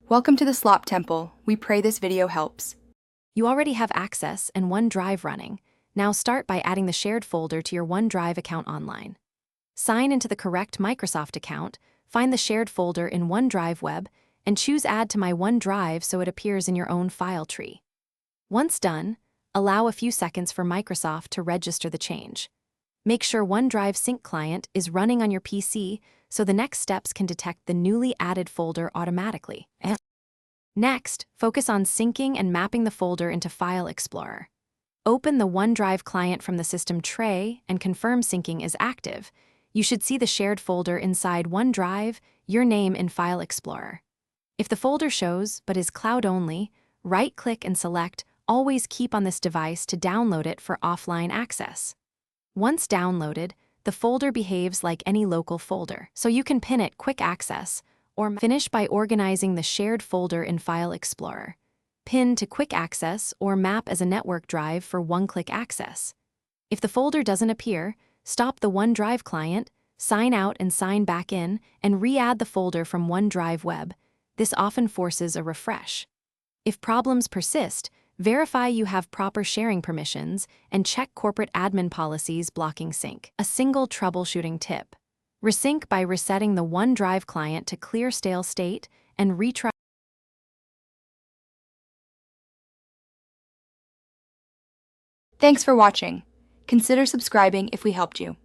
Welcome to the Slop Temple. We pray this video helps. You already have access and OneDrive running. Now start by adding the shared folder to your OneDrive account online. Sign into the correct Microsoft account, find the shared folder in OneDrive Web, and choose Add to My OneDrive so it appears in your own file tree. Once done, allow a few seconds for Microsoft to register the change. Make sure OneDrive Sync Client is running on your PC so the next steps can detect the newly added folder automatically. Next, focus on syncing and mapping the folder into File Explorer. Open the OneDrive client from the system tray and confirm syncing is active. You should see the shared folder inside OneDrive, your name in File Explorer. If the folder shows but is cloud-only, right-click and select Always Keep on this device to download it for offline access. Once downloaded, the folder behaves like any local folder, so you can pin it Quick Access, or finish by organizing the shared folder in File Explorer. Pin to Quick Access or map as a network drive for one-click access. If the folder doesn't appear, stop the OneDrive client, sign out and sign back in, and re-add the folder from OneDrive Web. This often forces a refresh. If problems persist, verify you have proper sharing permissions and check corporate admin policies blocking sync. A single troubleshooting tip. Resync by resetting the OneDrive client to clear stale state and retry. Thanks for watching. Consider subscribing if we helped you.